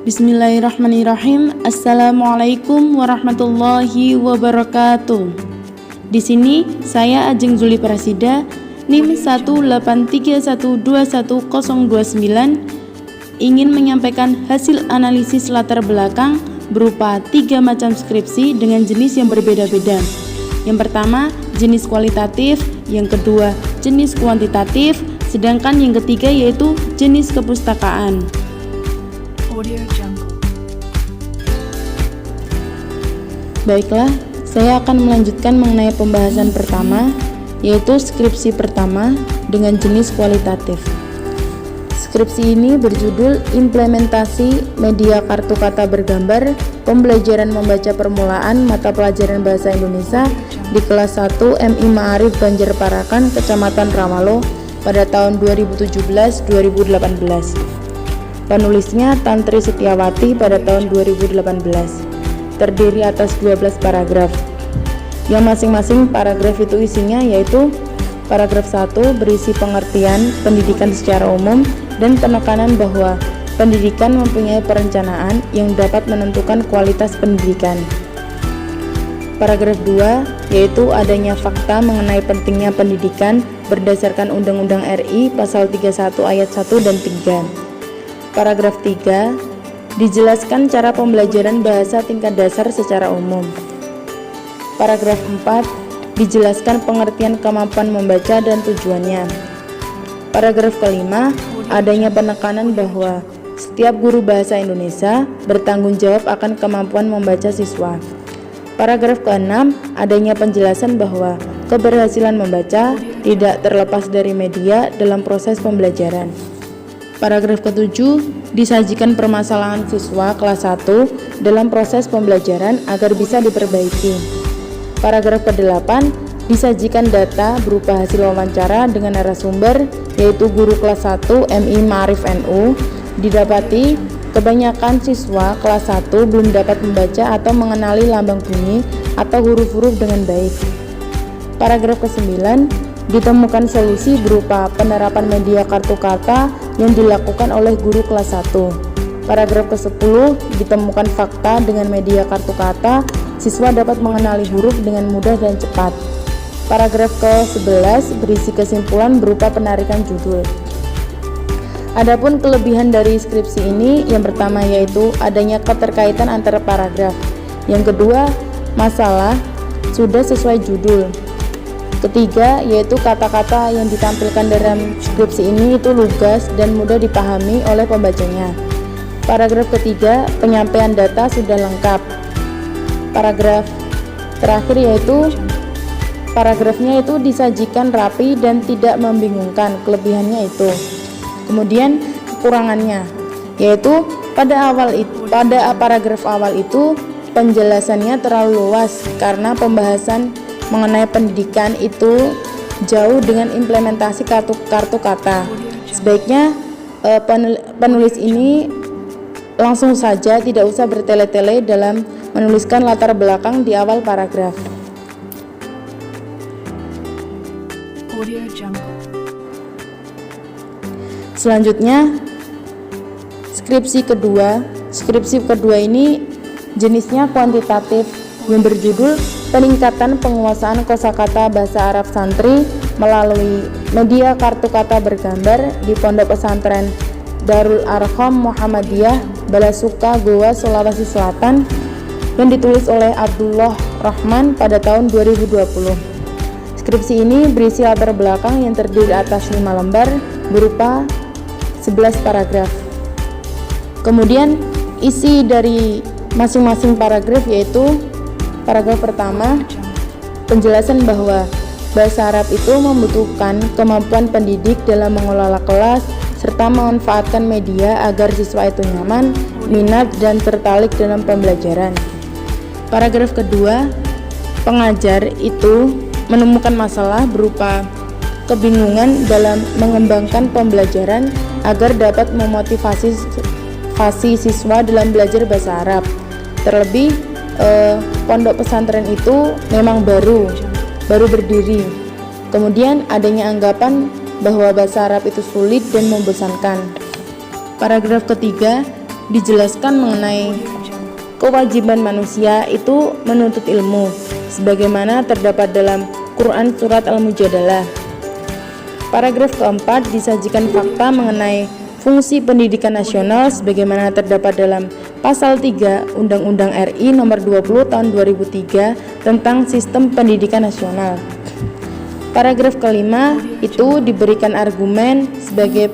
Bismillahirrahmanirrahim. Assalamualaikum warahmatullahi wabarakatuh. Di sini saya Ajeng Zuli Prasida, NIM 183121029, ingin menyampaikan hasil analisis latar belakang berupa 3 macam skripsi dengan jenis yang berbeda-beda. Yang pertama, jenis kualitatif, yang kedua, jenis kuantitatif, sedangkan yang ketiga yaitu jenis kepustakaan. Baiklah, saya akan melanjutkan mengenai pembahasan pertama, yaitu skripsi pertama dengan jenis kualitatif. Skripsi ini berjudul Implementasi Media Kartu Kata Bergambar, Pembelajaran Membaca Permulaan Mata Pelajaran Bahasa Indonesia di kelas 1 MI Ma'arif Banjar Parakan, Kecamatan Rawalo pada tahun 2017-2018. Penulisnya Tantri Setiawati pada tahun 2018. Terdiri atas 12 paragraf. Yang masing-masing paragraf itu isinya yaitu paragraf 1 berisi pengertian pendidikan secara umum dan penekanan bahwa pendidikan mempunyai perencanaan yang dapat menentukan kualitas pendidikan. Paragraf 2 yaitu adanya fakta mengenai pentingnya pendidikan berdasarkan Undang-Undang RI Pasal 31 Ayat 1 dan 3. Paragraf 3 dijelaskan cara pembelajaran bahasa tingkat dasar secara umum. Paragraf 4 dijelaskan pengertian kemampuan membaca dan tujuannya. Paragraf kelima, adanya penekanan bahwa setiap guru bahasa Indonesia bertanggung jawab akan kemampuan membaca siswa. Paragraf ke-6, adanya penjelasan bahwa keberhasilan membaca tidak terlepas dari media dalam proses pembelajaran. Paragraf ke-7, disajikan permasalahan siswa kelas 1 dalam proses pembelajaran agar bisa diperbaiki. Paragraf ke-8, disajikan data berupa hasil wawancara dengan narasumber yaitu guru kelas 1 MI Ma'arif NU. Didapati kebanyakan siswa kelas 1 belum dapat membaca atau mengenali lambang bunyi atau huruf-huruf dengan baik. Paragraf ke-9, ditemukan solusi berupa penerapan media kartu kata yang dilakukan oleh guru kelas 1. Paragraf ke-10, ditemukan fakta dengan media kartu kata, siswa dapat mengenali huruf dengan mudah dan cepat. Paragraf ke-11 berisi kesimpulan berupa penarikan judul. Adapun kelebihan dari skripsi ini, yang pertama yaitu adanya keterkaitan antara paragraf. Yang kedua, masalah sudah sesuai judul. Ketiga, yaitu kata-kata yang ditampilkan dalam skripsi ini itu lugas dan mudah dipahami oleh pembacanya. Paragraf ketiga, penyampaian data sudah lengkap. Paragraf terakhir yaitu paragrafnya itu disajikan rapi dan tidak membingungkan, kelebihannya itu. Kemudian kekurangannya yaitu pada paragraf awal itu penjelasannya terlalu luas karena pembahasan mengenai pendidikan itu jauh dengan implementasi kartu kata. Sebaiknya penulis ini langsung saja, tidak usah bertele-tele dalam menuliskan latar belakang di awal paragraf. Selanjutnya skripsi kedua. Skripsi kedua ini jenisnya kuantitatif yang berjudul Peningkatan Penguasaan Kosakata Bahasa Arab Santri melalui media kartu kata bergambar di Pondok Pesantren Darul Arqam Muhammadiyah, Balasuka, Goa, Sulawesi Selatan, yang ditulis oleh Abdullah Rahman pada tahun 2020. Skripsi ini berisi latar belakang yang terdiri atas 5 lembar berupa 11 paragraf. Kemudian isi dari masing-masing paragraf yaitu paragraf pertama, penjelasan bahwa bahasa Arab itu membutuhkan kemampuan pendidik dalam mengelola kelas serta memanfaatkan media agar siswa itu nyaman, minat, dan tertarik dalam pembelajaran. Paragraf kedua, pengajar itu menemukan masalah berupa kebingungan dalam mengembangkan pembelajaran agar dapat memotivasi siswa dalam belajar bahasa Arab. Terlebih pondok pesantren itu memang baru berdiri. Kemudian adanya anggapan bahwa bahasa Arab itu sulit dan membosankan. Paragraf ketiga dijelaskan mengenai kewajiban manusia itu menuntut ilmu sebagaimana terdapat dalam Quran Surat Al-Mujadalah. Paragraf keempat disajikan fakta mengenai fungsi pendidikan nasional sebagaimana terdapat dalam Pasal 3 Undang-Undang RI Nomor 20 Tahun 2003 tentang Sistem Pendidikan Nasional. Paragraf kelima itu diberikan argumen sebagai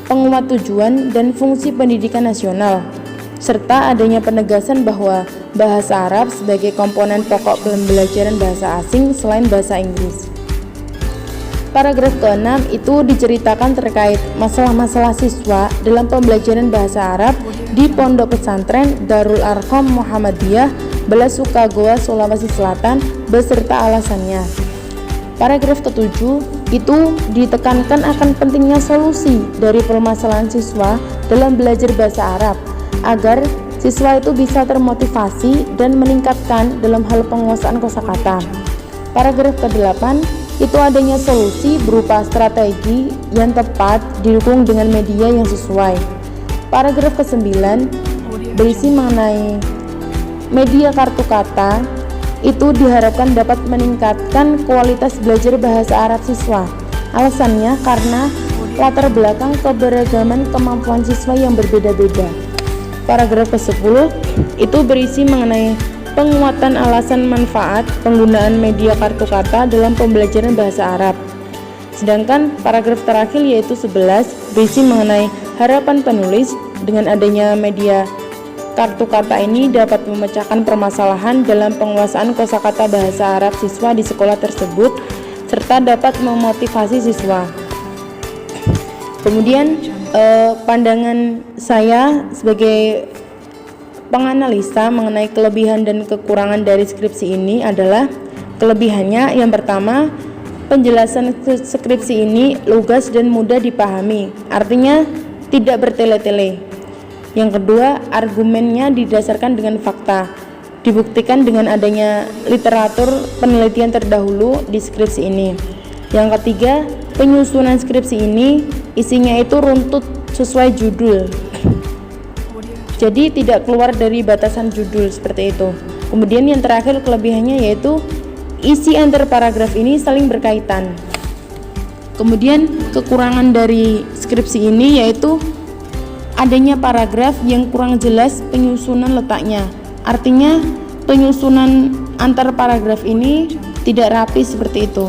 penguat tujuan dan fungsi pendidikan nasional, serta adanya penegasan bahwa bahasa Arab sebagai komponen pokok pembelajaran bahasa asing selain bahasa Inggris. Paragraf ke-6 itu diceritakan terkait masalah-masalah siswa dalam pembelajaran bahasa Arab di Pondok Pesantren Darul Arqam Muhammadiyah Belasukagoa, Sulawesi Selatan beserta alasannya. Paragraf ke-7 itu ditekankan akan pentingnya solusi dari permasalahan siswa dalam belajar bahasa Arab agar siswa itu bisa termotivasi dan meningkatkan dalam hal penguasaan kosakata. Paragraf ke-8 itu adanya solusi berupa strategi yang tepat didukung dengan media yang sesuai. Paragraf ke-9 berisi mengenai media kartu kata itu diharapkan dapat meningkatkan kualitas belajar bahasa Arab siswa. Alasannya karena latar belakang keberagaman kemampuan siswa yang berbeda-beda. Paragraf ke-10 itu berisi mengenai penguatan alasan manfaat penggunaan media kartu kata dalam pembelajaran bahasa Arab. Sedangkan paragraf terakhir yaitu 11 berisi mengenai harapan penulis dengan adanya media kartu kata ini dapat memecahkan permasalahan dalam penguasaan kosakata bahasa Arab siswa di sekolah tersebut serta dapat memotivasi siswa. Kemudian pandangan saya sebagai penganalisa mengenai kelebihan dan kekurangan dari skripsi ini adalah kelebihannya yang pertama, penjelasan skripsi ini lugas dan mudah dipahami, artinya tidak bertele-tele. Yang kedua, argumennya didasarkan dengan fakta, dibuktikan dengan adanya literatur penelitian terdahulu di skripsi ini. Yang ketiga, penyusunan skripsi ini isinya itu runtut sesuai judul, jadi tidak keluar dari batasan judul seperti itu. Kemudian yang terakhir kelebihannya yaitu isi antar paragraf ini saling berkaitan. Kemudian kekurangan dari skripsi ini yaitu adanya paragraf yang kurang jelas penyusunan letaknya. Artinya penyusunan antar paragraf ini tidak rapi seperti itu.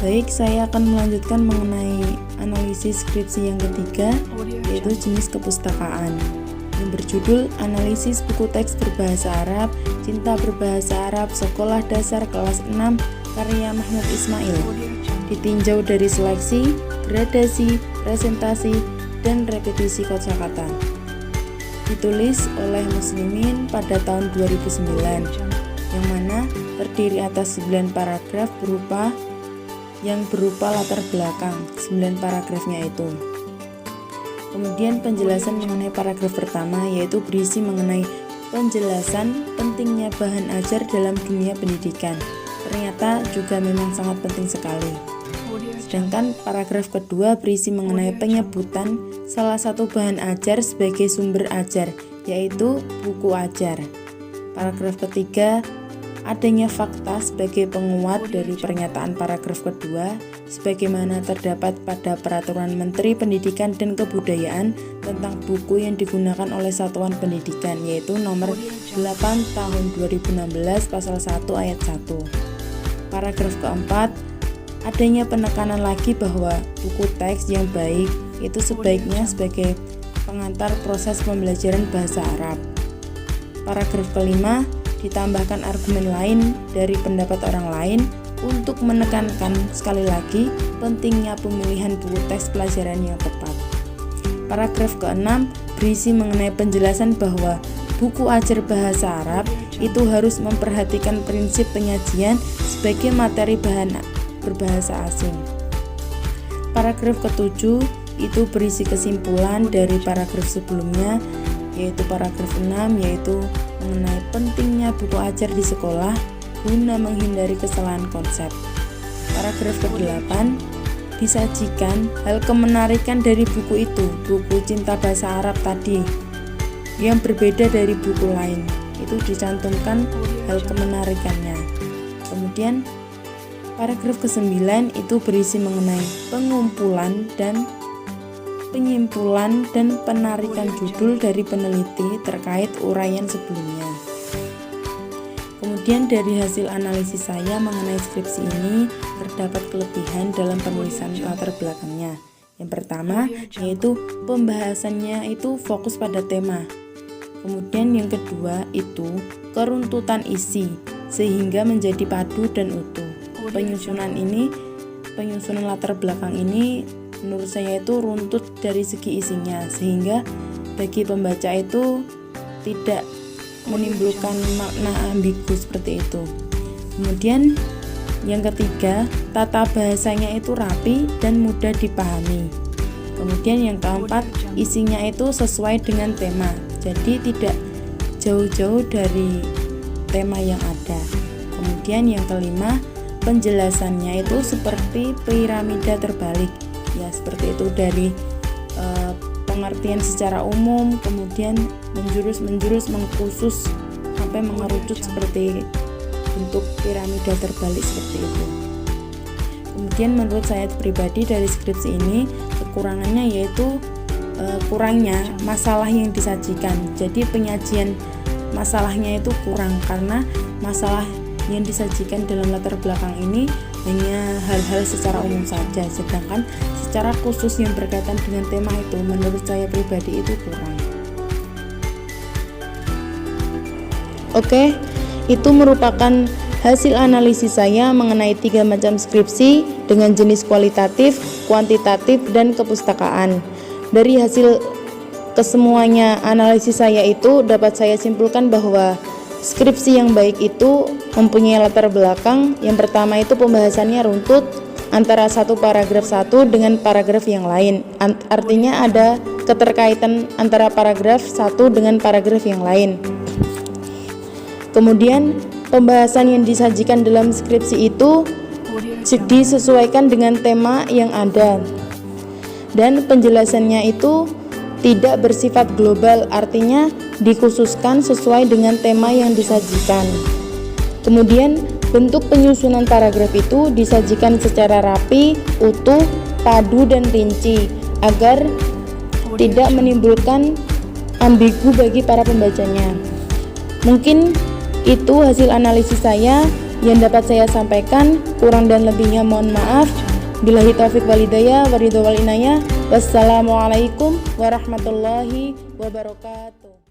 Baik, saya akan melanjutkan mengenai analisis skripsi yang ketiga, yaitu jenis kepustakaan, yang berjudul Analisis Buku Teks Berbahasa Arab, Cinta Berbahasa Arab, Sekolah Dasar Kelas 6, karya Mahmud Ismail. Ditinjau dari seleksi, gradasi, presentasi, dan repetisi kosakata. Ditulis oleh Muslimin pada tahun 2009, yang mana terdiri atas 9 paragraf yang berupa latar belakang 9 paragrafnya itu. Kemudian penjelasan mengenai paragraf pertama yaitu berisi mengenai penjelasan pentingnya bahan ajar dalam dunia pendidikan. Ternyata juga memang sangat penting sekali. Sedangkan paragraf kedua berisi mengenai penyebutan salah satu bahan ajar sebagai sumber ajar, yaitu buku ajar. Paragraf ketiga adanya fakta sebagai penguat dari pernyataan paragraf kedua sebagaimana terdapat pada Peraturan Menteri Pendidikan dan Kebudayaan tentang buku yang digunakan oleh satuan pendidikan, yaitu nomor 8 tahun 2016 pasal 1 ayat 1. Paragraf keempat adanya penekanan lagi bahwa buku teks yang baik itu sebaiknya sebagai pengantar proses pembelajaran bahasa Arab. Paragraf kelima ditambahkan argumen lain dari pendapat orang lain untuk menekankan sekali lagi pentingnya pemilihan buku teks pelajaran yang tepat. Paragraf ke-6 berisi mengenai penjelasan bahwa buku ajar bahasa Arab itu harus memperhatikan prinsip penyajian sebagai materi bahan berbahasa asing. Paragraf ke-7 itu berisi kesimpulan dari paragraf sebelumnya, yaitu paragraf 6, yaitu mengenai pentingnya buku ajar di sekolah guna menghindari kesalahan konsep. Paragraf ke-8 disajikan hal kemenarikan dari buku itu, buku Cinta Bahasa Arab tadi, yang berbeda dari buku lain. Itu dicantumkan hal kemenarikannya. Kemudian paragraf ke-9 itu berisi mengenai pengumpulan dan penyimpulan dan penarikan judul dari peneliti terkait uraian sebelumnya. Kemudian dari hasil analisis saya mengenai skripsi ini terdapat kelebihan dalam penulisan latar belakangnya. Yang pertama yaitu pembahasannya itu fokus pada tema. Kemudian yang kedua itu keruntutan isi sehingga menjadi padu dan utuh. Penyusunan latar belakang ini menurut saya itu runtut dari segi isinya sehingga bagi pembaca itu tidak menimbulkan makna ambigu seperti itu. Kemudian yang ketiga, tata bahasanya itu rapi dan mudah dipahami. Kemudian yang keempat, isinya itu sesuai dengan tema. Jadi tidak jauh-jauh dari tema yang ada. Kemudian yang kelima, penjelasannya itu seperti piramida terbalik. Ya, seperti itu dari pengertian secara umum, kemudian menjurus, mengkhusus sampai mengerucut seperti bentuk piramida terbalik seperti itu. Kemudian menurut saya pribadi dari skripsi ini kekurangannya yaitu kurangnya masalah yang disajikan. Jadi penyajian masalahnya itu kurang karena masalah yang disajikan dalam latar belakang ini hanya hal-hal secara umum saja, sedangkan secara khusus yang berkaitan dengan tema itu menurut saya pribadi itu kurang. Oke, itu merupakan hasil analisis saya mengenai 3 macam skripsi dengan jenis kualitatif, kuantitatif, dan kepustakaan. Dari hasil kesemuanya analisis saya itu dapat saya simpulkan bahwa skripsi yang baik itu mempunyai latar belakang. Yang pertama itu pembahasannya runtut antara satu paragraf satu dengan paragraf yang lain. Artinya ada keterkaitan antara paragraf satu dengan paragraf yang lain. Kemudian pembahasan yang disajikan dalam skripsi itu disesuaikan dengan tema yang ada. Dan penjelasannya itu tidak bersifat global, artinya dikhususkan sesuai dengan tema yang disajikan. Kemudian bentuk penyusunan paragraf itu disajikan secara rapi, utuh, padu, dan rinci agar tidak menimbulkan ambigu bagi para pembacanya. Mungkin itu hasil analisis saya yang dapat saya sampaikan. Kurang dan lebihnya mohon maaf. Billahi taufiq wal hidayah wa ridho wal inayah. Wassalamualaikum warahmatullahi wabarakatuh.